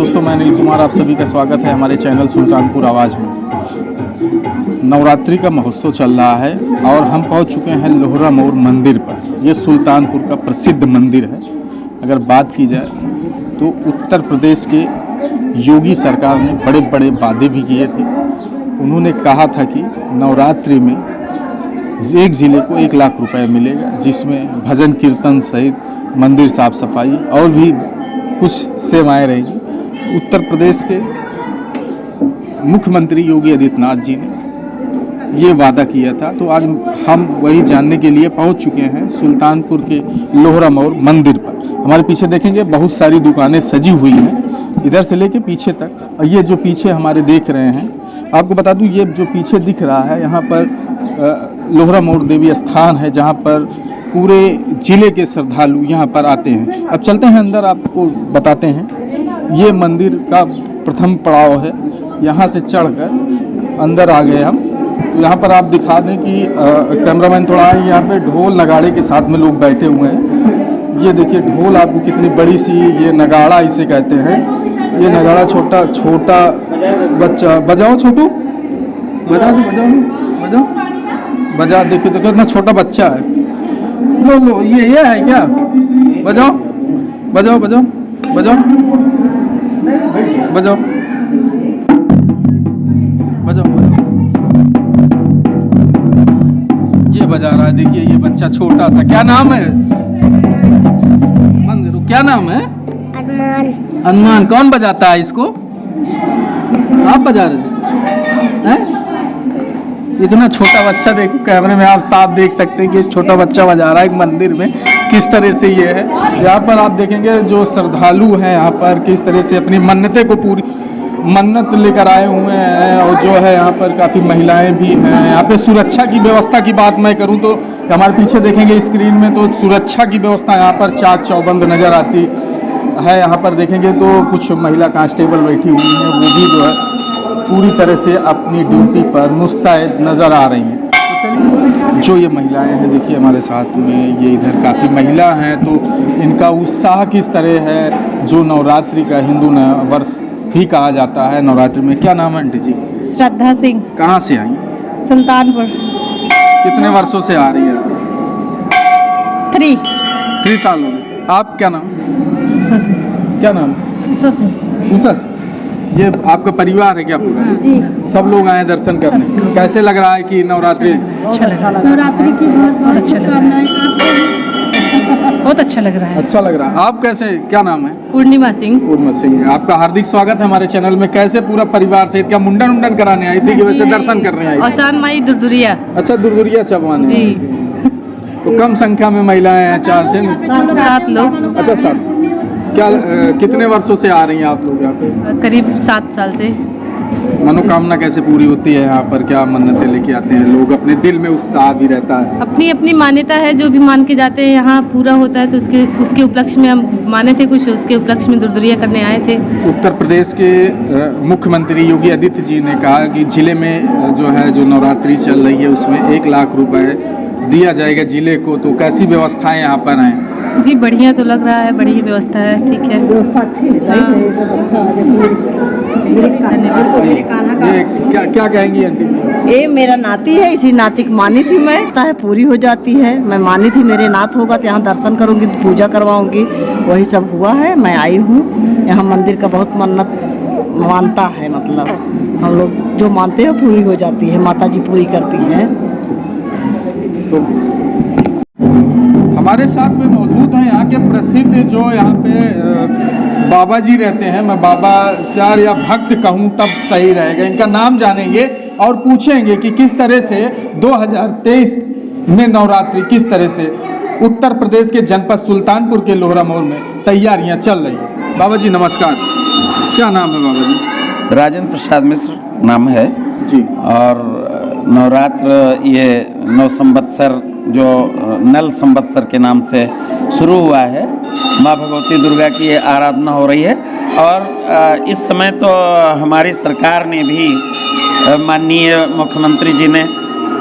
दोस्तों, मैं अनिल कुमार, आप सभी का स्वागत है हमारे चैनल सुल्तानपुर आवाज़ में। नवरात्रि का महोत्सव चल रहा है और हम पहुंच चुके हैं लोहरा मोड़ मंदिर पर। यह सुल्तानपुर का प्रसिद्ध मंदिर है। अगर बात की जाए तो उत्तर प्रदेश के योगी सरकार ने बड़े बड़े वादे भी किए थे। उन्होंने कहा था कि नवरात्रि में एक ज़िले को 1 लाख रुपए मिलेगा, जिसमें भजन कीर्तन सहित मंदिर साफ सफाई और भी कुछ सेवाएं रहेंगी। उत्तर प्रदेश के मुख्यमंत्री योगी आदित्यनाथ जी ने ये वादा किया था। तो आज हम वही जानने के लिए पहुंच चुके हैं सुल्तानपुर के लोहरा मोड़ मंदिर पर। हमारे पीछे देखेंगे बहुत सारी दुकानें सजी हुई हैं, इधर से लेके पीछे तक। और ये जो पीछे हमारे देख रहे हैं, आपको बता दूं, ये जो पीछे दिख रहा है यहाँ पर लोहरा मोड़ देवी स्थान है, जहाँ पर पूरे ज़िले के श्रद्धालु यहाँ पर आते हैं। अब चलते हैं अंदर, आपको बताते हैं। ये मंदिर का प्रथम पड़ाव है। यहाँ से चढ़कर अंदर आ गए हम। तो यहाँ पर आप दिखा दें कि कैमरामैन थोड़ा है, यहाँ पे ढोल नगाड़े के साथ में लोग बैठे हुए हैं। ये देखिए ढोल, आपको कितनी बड़ी सी ये नगाड़ा इसे कहते हैं। ये नगाड़ा छोटा बच्चा बजाओ, छोटू बजा दो, बजाओ बजा। देखिए इतना छोटा बच्चा है। लो ये है क्या? बजाओ बजाओ बजाओ बजाओ बजाओ बजाओ। ये बजा रहा है, देखिए ये बच्चा छोटा सा। क्या नाम है? क्या नाम है? अरमान। कौन बजाता है इसको? आप बजा रहे हैं? इतना छोटा बच्चा, देखो कैमरे में आप साफ देख सकते हैं कि छोटा बच्चा बजा रहा है एक मंदिर में। किस तरह से ये है, यहाँ पर आप देखेंगे जो श्रद्धालु हैं यहाँ पर किस तरह से अपनी मन्नतें को पूरी मन्नत लेकर आए हुए हैं। और जो है यहाँ पर काफ़ी महिलाएं भी हैं। यहाँ पे सुरक्षा की व्यवस्था की बात मैं करूँ तो हमारे पीछे देखेंगे स्क्रीन में, तो सुरक्षा की व्यवस्था यहाँ पर चाक चौबंद नज़र आती है। यहाँ पर देखेंगे तो कुछ महिला कांस्टेबल बैठी हुई हैं, वो भी जो है पूरी तरह से अपनी ड्यूटी पर मुस्तैद नज़र आ रही हैं। जो ये महिलाएं हैं, देखिए हमारे साथ में, ये इधर काफ़ी महिला हैं। तो इनका उत्साह किस तरह है, जो नवरात्रि का हिंदू वर्ष भी कहा जाता है। नवरात्रि में क्या नाम है आंटी जी? श्रद्धा सिंह। कहाँ से आई? सुल्तानपुर। कितने वर्षों से आ रही है? 3 साल हो गए। आप क्या नाम? क्या नाम? उषा। ये आपका परिवार है क्या पूरा? जी। सब लोग आए दर्शन करने। कैसे लग रहा है कि नवरात्रि? नवरात्रि की बहुत अच्छा शुभकामनाएं। बहुत अच्छा लग रहा है। अच्छा लग रहा है। आप कैसे, क्या नाम है? पूर्णिमा सिंह। आपका हार्दिक स्वागत है हमारे चैनल में। कैसे पूरा परिवार से, क्या मुंडन कराने आई थी कि वैसे दर्शन करने आई थी? औसान माई दुरदुरिया। अच्छा, दुरदुरिया चबवाने जी। तो कम संख्या में महिलाएं हैं, 7 लोग। अच्छा 7। क्या कितने वर्षों से आ रही हैं आप लोग यहाँ पे? करीब 7 साल से। मनोकामना कैसे पूरी होती है यहाँ पर? क्या मन्नतें लेके आते हैं लोग? अपने दिल में उत्साह भी रहता है। अपनी अपनी मान्यता है, जो भी मान के जाते हैं यहाँ पूरा होता है। तो उसके उपलक्ष्य में हम माने थे कुछ, उसके उपलक्ष्य में दुरदुरिया करने आए थे। उत्तर प्रदेश के मुख्यमंत्री योगी आदित्य जी ने कहा कि जिले में जो है जो नवरात्रि चल रही है उसमें 1 लाख रुपए दिया जाएगा जिले को। तो कैसी व्यवस्थाएं यहाँ पर हैं? जी बढ़िया तो लग रहा है, बढ़िया व्यवस्था है, ठीक है। व्यवस्था अच्छी है। क्या कहेंगी आंटी? ये मेरा नाती है, इसी नाती की मानी थी मैं, है पूरी हो जाती है। मैं मानी थी मेरे नात होगा तो यहाँ दर्शन करूँगी, पूजा करवाऊँगी, वही सब हुआ है। मैं आई हूँ यहाँ। मंदिर का बहुत मन्नत मानता है, मतलब हम लोग जो मानते हैं पूरी हो जाती है, माता जी पूरी करती हैं। तो हमारे साथ में मौजूद हैं यहाँ के प्रसिद्ध, जो यहाँ पे बाबा जी रहते हैं। मैं बाबाचार या भक्त कहूँ तब सही रहेगा। इनका नाम जानेंगे और पूछेंगे कि किस तरह से 2023 में नवरात्रि किस तरह से उत्तर प्रदेश के जनपद सुल्तानपुर के लोहरा मोड़ में तैयारियाँ चल रही हैं। बाबा जी नमस्कार। क्या नाम है बाबा जी? राजेंद्र प्रसाद मिश्र नाम है जी। और नवरात्र ये 9 संवत्सर जो नल संवत्सर के नाम से शुरू हुआ है। माँ भगवती दुर्गा की आराधना हो रही है। और इस समय तो हमारी सरकार ने भी, माननीय मुख्यमंत्री जी ने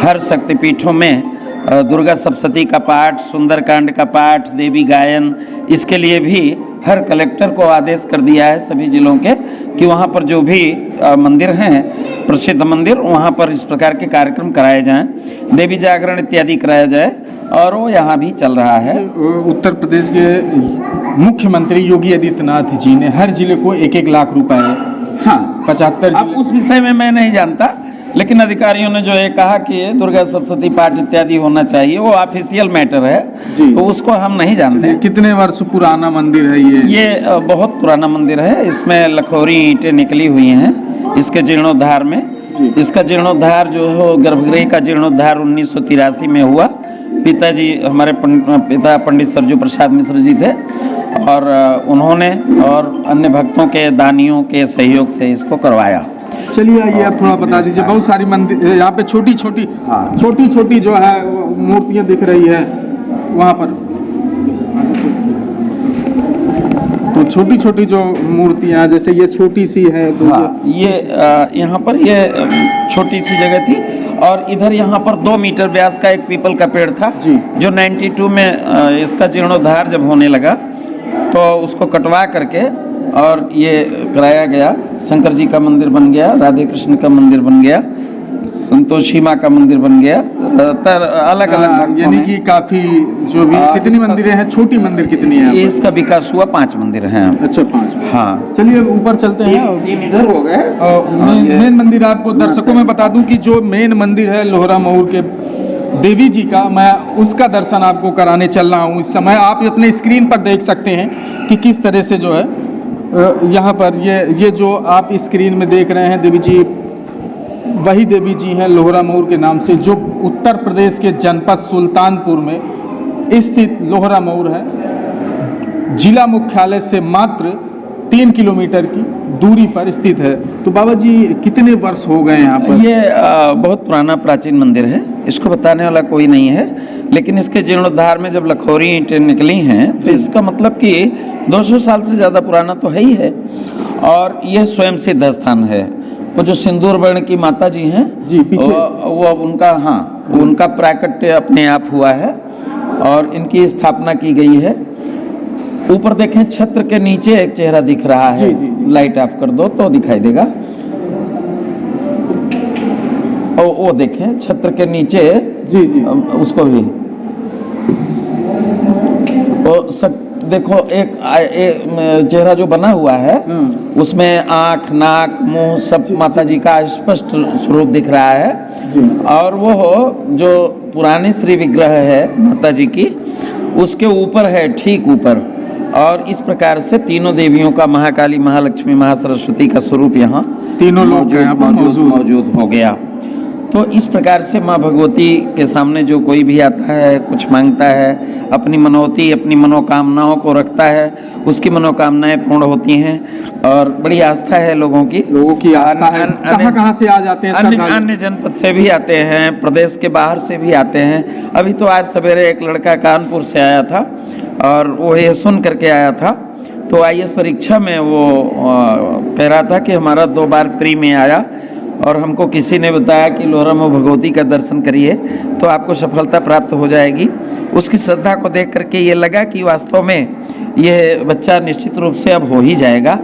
हर शक्तिपीठों में दुर्गा सप्तशती का पाठ, सुंदरकांड का पाठ, देवी गायन, इसके लिए भी हर कलेक्टर को आदेश कर दिया है सभी जिलों के कि वहाँ पर जो भी मंदिर हैं प्रसिद्ध मंदिर, वहाँ पर इस प्रकार के कार्यक्रम कराए जाएं, देवी जागरण इत्यादि कराया जाए, और वो यहाँ भी चल रहा है। उत्तर प्रदेश के मुख्यमंत्री योगी आदित्यनाथ जी ने हर जिले को 1-1 लाख रुपए, हाँ 75 अब जिले। उस विषय में मैं नहीं जानता, लेकिन अधिकारियों ने जो ये कहा कि दुर्गा सप्तशती पाठ इत्यादि होना चाहिए, वो ऑफिशियल मैटर है जी। तो उसको हम नहीं जानते। कितने वर्ष पुराना मंदिर है ये? बहुत पुराना मंदिर है, इसमें लखोरी ईंटें निकली हुई हैं इसके जीर्णोद्धार में। इसका जीर्णोद्धार जो है गर्भगृह का जीर्णोद्धार 1983 में हुआ। पिताजी हमारे पिता पंडित सरजू प्रसाद मिश्र जी थे, और उन्होंने और अन्य भक्तों के दानियों के सहयोग से इसको करवाया। चलिए आइए आप थोड़ा बता दीजिए। बहुत सारी मंदिर यहाँ पे छोटी छोटी जो है मूर्तियाँ दिख रही है वहाँ पर, तो छोटी छोटी जो मूर्तियाँ, जैसे ये छोटी सी है तो हाँ, ये यहाँ पर ये छोटी सी जगह थी, और इधर यहाँ पर 2 मीटर व्यास का एक पीपल का पेड़ था जी। जो 92 में इसका जीर्णोद्धार जब होने लगा तो उसको कटवा करके और ये कराया गया। शंकर जी का मंदिर बन गया, राधे कृष्ण का मंदिर बन गया, संतोषी माँ का मंदिर बन गया, अलग अलग, यानी कि काफी जो भी कितनी मंदिरें हैं, छोटी मंदिर कितनी है? इसका विकास हुआ 5 मंदिर हैं। अच्छा 5। हाँ चलिए ऊपर चलते हैं। 3 इधर हो गए। मेन मंदिर आपको दर्शकों में बता दूं कि जो मेन मंदिर है लोहरा मऊर के देवी जी का, मैं उसका दर्शन आपको कराने चल रहा हूँ। इस समय आप अपने स्क्रीन पर देख सकते हैं कि किस तरह से जो है यहाँ पर ये जो आप स्क्रीन में देख रहे हैं देवी जी, वही देवी जी हैं लोहरा मऊर के नाम से, जो उत्तर प्रदेश के जनपद सुल्तानपुर में स्थित लोहरा मऊर है। जिला मुख्यालय से मात्र 3 किलोमीटर की दूरी पर स्थित है। तो बाबा जी कितने वर्ष हो गए यहाँ पर? ये बहुत पुराना प्राचीन मंदिर है, इसको बताने वाला कोई नहीं है, लेकिन इसके जीर्णोद्धार में जब लखोरी ईंटें निकली हैं तो इसका मतलब कि 200 साल से ज़्यादा पुराना तो है ही है। और यह स्वयं सिद्ध स्थान है। वो जो सिंदूर वर्ण की माता जी हैं जी पीछे, वो उनका, हाँ उनका प्राकट्य अपने आप हुआ है और इनकी स्थापना की गई है। ऊपर देखें, छत्र के नीचे एक चेहरा दिख रहा है। जी, जी। लाइट ऑफ कर दो तो दिखाई देगा। और वो देखें छत्र के नीचे, जी जी उसको भी तो सब देखो, एक चेहरा जो बना हुआ है उसमें आँख, नाक, मुंह सब माता जी का स्पष्ट स्वरूप दिख रहा है जी। और वो जो पुरानी श्री विग्रह है माता जी की, उसके ऊपर है, ठीक ऊपर। और इस प्रकार से तीनों देवियों का, महाकाली, महालक्ष्मी, महासरस्वती का स्वरूप यहाँ तीनों लोग यहाँ पर मौजूद हो गया। तो इस प्रकार से माँ भगवती के सामने जो कोई भी आता है, कुछ मांगता है, अपनी मनोती, अपनी मनोकामनाओं को रखता है, उसकी मनोकामनाएं पूर्ण होती हैं। और बड़ी आस्था है लोगों की आस्था है। कहाँ से आ जाते हैं? अन्य जनपद से भी आते हैं, प्रदेश के बाहर से भी आते हैं। अभी तो आज सवेरे एक लड़का कानपुर से आया था और वो ये सुन करके आया था। तो IAS परीक्षा में वो कह रहा था कि हमारा 2 बार प्री में आया और हमको किसी ने बताया कि लोहरा मऊ भगवती का दर्शन करिए तो आपको सफलता प्राप्त हो जाएगी। उसकी श्रद्धा को देख करके ये लगा कि वास्तव में ये बच्चा निश्चित रूप से अब हो ही जाएगा,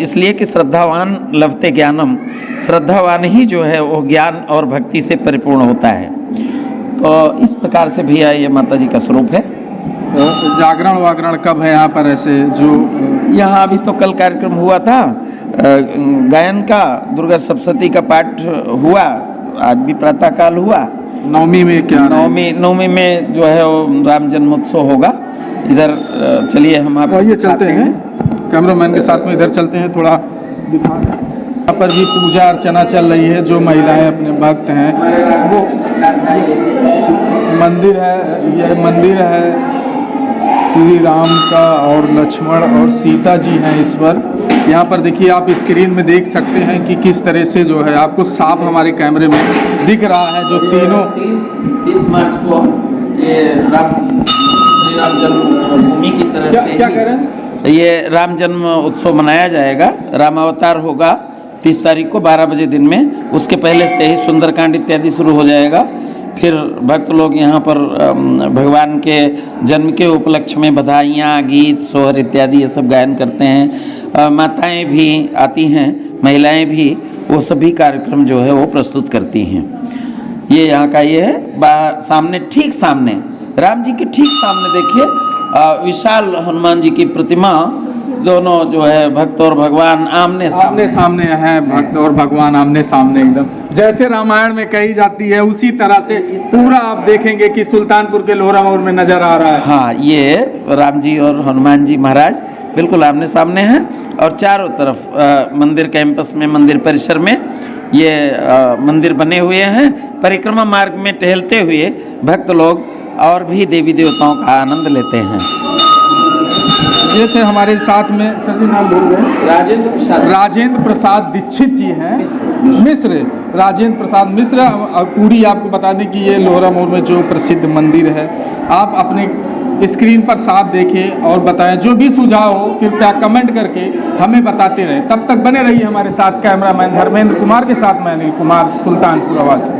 इसलिए कि श्रद्धावान लभते ज्ञानम, श्रद्धावान ही जो है वो ज्ञान और भक्ति से परिपूर्ण होता है। तो इस प्रकार से भी ये माता जी का स्वरूप है। जागरण वागरण कब है यहाँ पर? ऐसे जो यहाँ अभी तो कल कार्यक्रम हुआ था गायन का, दुर्गा सप्तशती का पाठ हुआ, आज भी प्रातः काल हुआ। नवमी में क्या? नवमी में जो है वो राम जन्मोत्सव होगा। इधर चलिए हम आप ये चलते हैं, कैमरामैन के साथ में इधर चलते हैं, थोड़ा दिखा। यहाँ पर भी पूजा अर्चना चल रही है। जो महिलाएं अपने भक्त हैं, वो मंदिर है, यह मंदिर है श्री राम का और लक्ष्मण और सीता जी हैं इस पर। यहाँ पर देखिए, आप स्क्रीन में देख सकते हैं कि किस तरह से जो है आपको साफ हमारे कैमरे में दिख रहा है। जो तीनों 30 मार्च को ये श्री राम जन्मभूमि की तरह से क्या कह रहे हैं? ये राम जन्म उत्सव मनाया जाएगा। राम अवतार होगा 30 तारीख को 12 बजे दिन में। उसके पहले से ही सुंदरकांड इत्यादि शुरू हो जाएगा। फिर भक्त लोग यहाँ पर भगवान के जन्म के उपलक्ष्य में बधाइयाँ, गीत, सोहर इत्यादि ये सब गायन करते हैं। माताएं भी आती हैं, महिलाएं भी, वो सभी कार्यक्रम जो है वो प्रस्तुत करती हैं। ये यहाँ का ये है। सामने, ठीक सामने, राम जी के ठीक सामने देखिए विशाल हनुमान जी की प्रतिमा, दोनों जो है भक्त और भगवान आमने सामने है। भक्त और भगवान आमने सामने, एकदम जैसे रामायण में कही जाती है उसी तरह से पूरा आप देखेंगे कि सुल्तानपुर के लोहरा मोड़ में नजर आ रहा है। हाँ, ये राम जी और हनुमान जी महाराज बिल्कुल आमने सामने हैं और चारों तरफ मंदिर कैंपस में, मंदिर परिसर में ये मंदिर बने हुए हैं। परिक्रमा मार्ग में टहलते हुए भक्त लोग और भी देवी देवताओं का आनंद लेते हैं। ये थे हमारे साथ में, सर जी नाम भूल गए, राजेंद्र प्रसाद दीक्षित जी हैं, मिश्र, राजेंद्र प्रसाद मिश्र। पूरी आपको बता दें कि ये लोहरा मोड़ में जो प्रसिद्ध मंदिर है, आप अपने स्क्रीन पर साफ देखें और बताएं। जो भी सुझाव हो कृपया कमेंट करके हमें बताते रहें। तब तक बने रहिए हमारे साथ। कैमरामैन धर्मेंद्र कुमार के साथ मैं अनिल कुमार, सुल्तानपुर आवाज़।